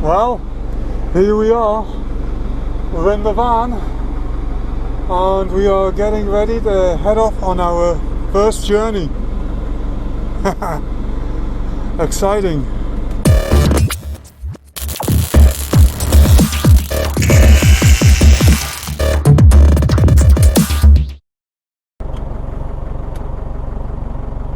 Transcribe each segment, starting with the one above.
Well, here we are. We're in the van and we are getting ready to head off on our first journey. Exciting.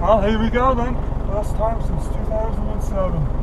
Well, here we go then. First time since 2007.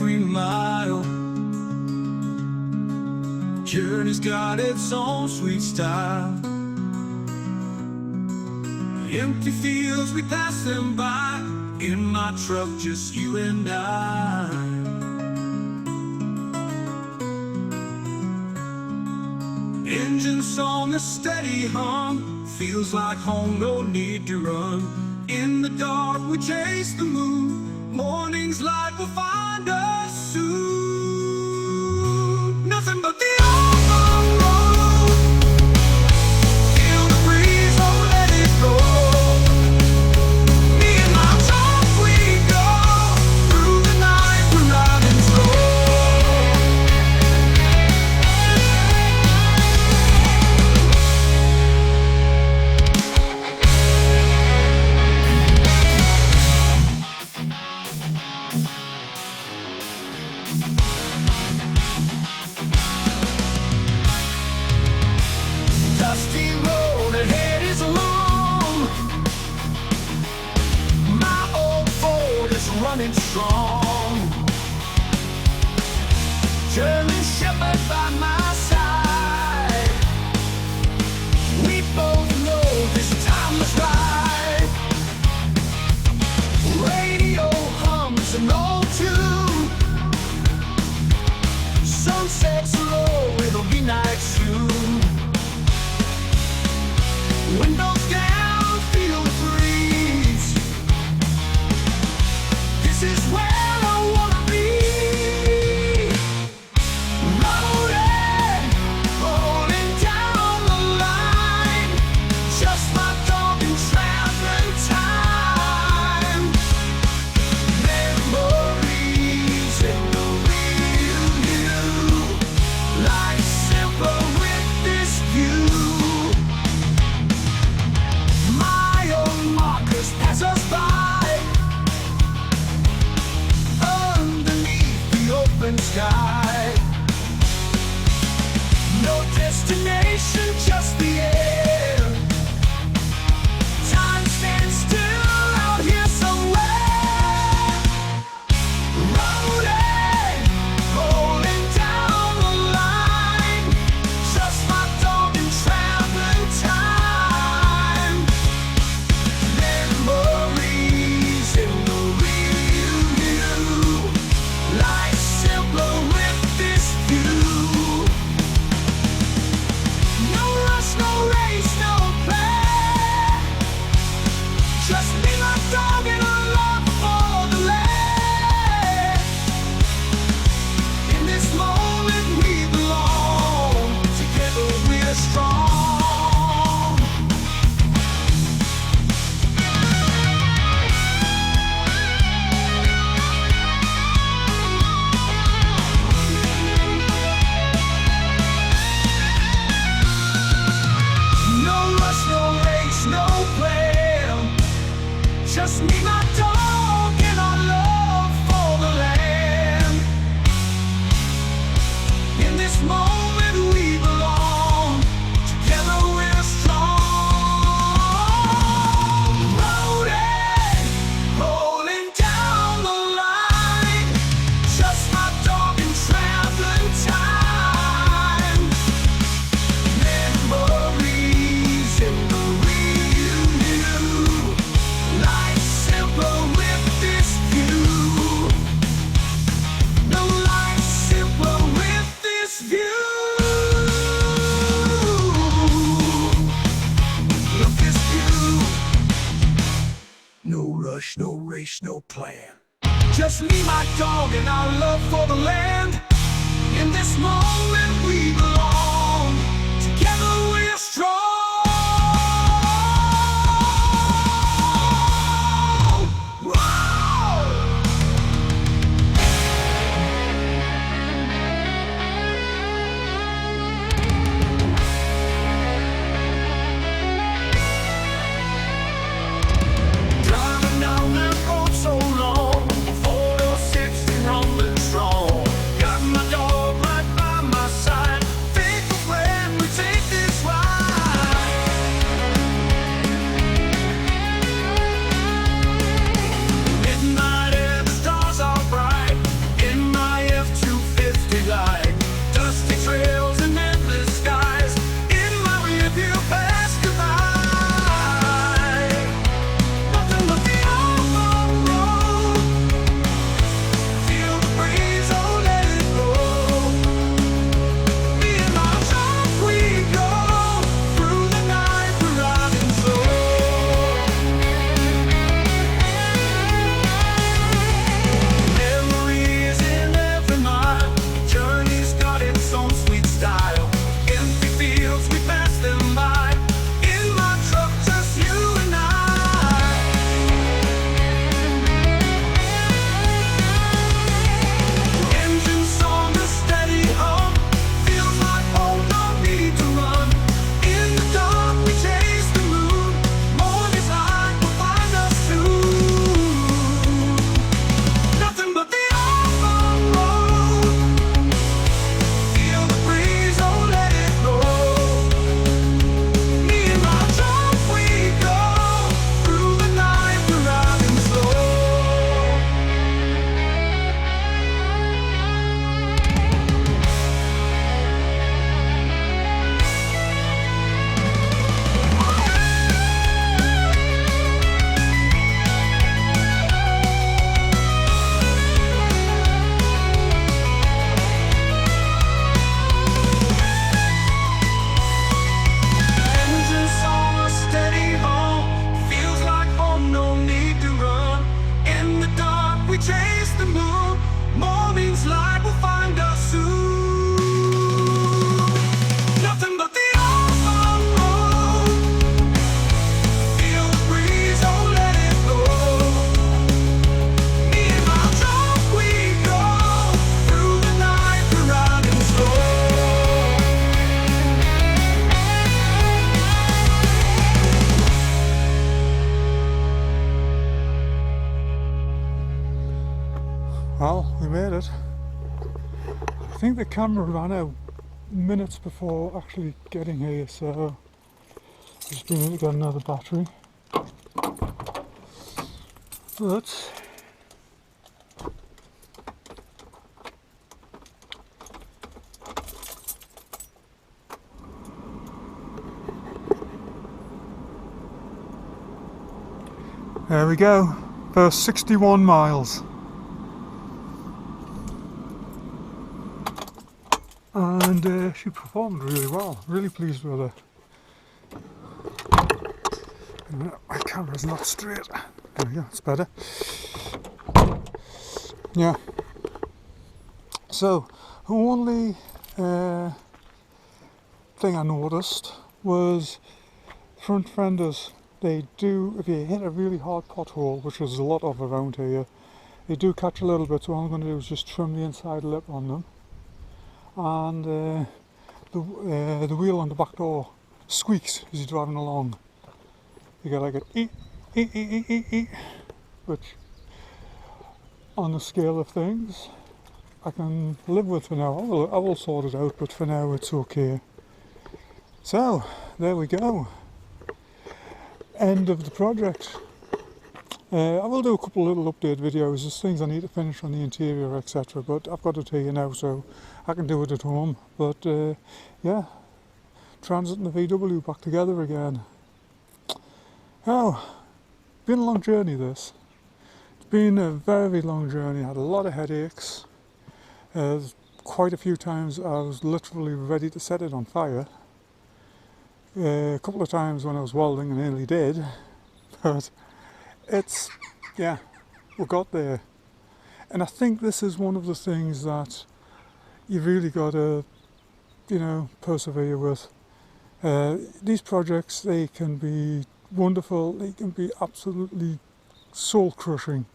every mile. Journey's got its own sweet style. Empty fields, we pass them by. In my truck, just you and I. Engine song, a steady hum. Feels like home, no need to run. In the dark, we chase the moon. Morning's light will find us soon. Nothing but the open road. Feel the breeze, oh let it go. Me and my truck, we go. Through the night, we're riding slow. Dusty road ahead is long. My old Ford is running strong. German Shepherd by my side. We both know this time is right. Radio hums an old tune. Sunset's low, it'll be night soon. Windows down, feel the breeze. This is where I wanna be. Rolling, rolling down the line. Just my dog and traveling time. Memories in the real you. Life simple with this view. Pass us by underneath the open sky. No destination, just the air. Time stands still out here somewhere. Rolling, rolling down the line. Just my dog and traveling time. Memories in the real you. Life simpler with this view. No rush, no race, no plan. Just me, my dog, and a love for the land. In this moment we belong. Together we're strong. No rush, no race, no plan. Just me, my dog, and our love for the land. In this moment we belong. Together we're strong. Rolling, rolling down the line. Just my dog and traveling time. Memories in the real you. Life simple with this view. No life simpler with this view. Look this view. No rush, no race, no plan. Just me, my dog, and our love for the land. In this moment we belong. Together we're strong. Whoa! Driving down that road so long, 406 and rumbling strong. Got my dog right by empty trails and endless skies. In my rearview past goodbye. Nothing but the open road. Feel the breeze, oh let it blow. Me and my truck, we go through the night, we're riding slow. Memories in every mile, journey's got its own sweet style. Empty fields, we pass them by. In my truck, just you and I. Engine song, a steady hum. Feels like home, no need to run. In the dark, we chase the moon. Morning's light will find us soon. Nothing but the open road. Feel the breeze, oh let it blow. Me and my truck, we go through the night, we're riding slow. Engine song, a steady hum. Feels like home, no need to run. In the dark, we chase the moon. Morning's light will find us soon. Nothing but the open road. Feel the breeze, oh let it blow. Me and my truck, we go through the night, we're riding slow. Well, we made it. I think the camera ran out minutes before actually getting here, so just been able to get another battery. But there we go, first 61 miles. And she performed really well, really pleased with her. My camera's not straight. There we go, it's better. Yeah. So, the only thing I noticed was front fenders. They do, if you hit a really hard pothole, which there's a lot of around here, they do catch a little bit, so all I'm going to do is just trim the inside lip on them. And the wheel on the back door squeaks as you're driving along. You get like a which on the scale of things I can live with for now. I will sort it out, but for now it's okay. So there we go. End of the project. I will do a couple of little update videos. There's things I need to finish on the interior, etc. But I've got it here now, so I can do it at home. But yeah, Transit and the VW back together again. Oh, been a long journey this. It's been a very long journey. I had a lot of headaches. Quite a few times I was literally ready to set it on fire. A couple of times when I was welding I nearly did. But it's, yeah, we got there. And I think this is one of the things that you really got to, persevere with. These projects, they can be wonderful, they can be absolutely soul crushing,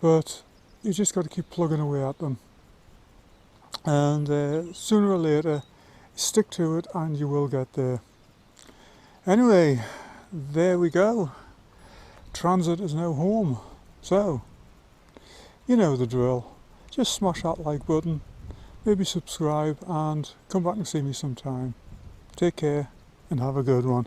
but you just got to keep plugging away at them. And sooner or later, stick to it and you will get there. Anyway, there we go. Transit is now home. So, you know the drill. Just smash that like button, maybe subscribe, and come back and see me sometime. Take care and have a good one.